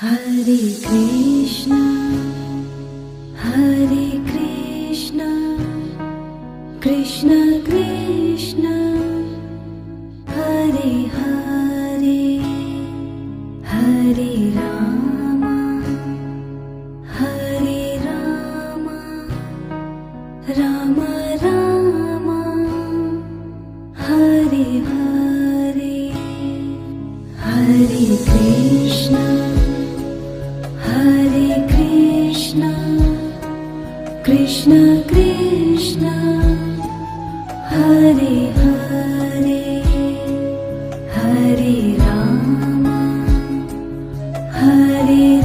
Hare Krishna, Hare Krishna, Krishna Krishna, Hare Hare, Hare Rama, Hare Rama, Rama Rama, Hare Hare, Hare Krishna, Hare Krishna, Krishna Krishna, Hare Hare, Hare Rama, Hare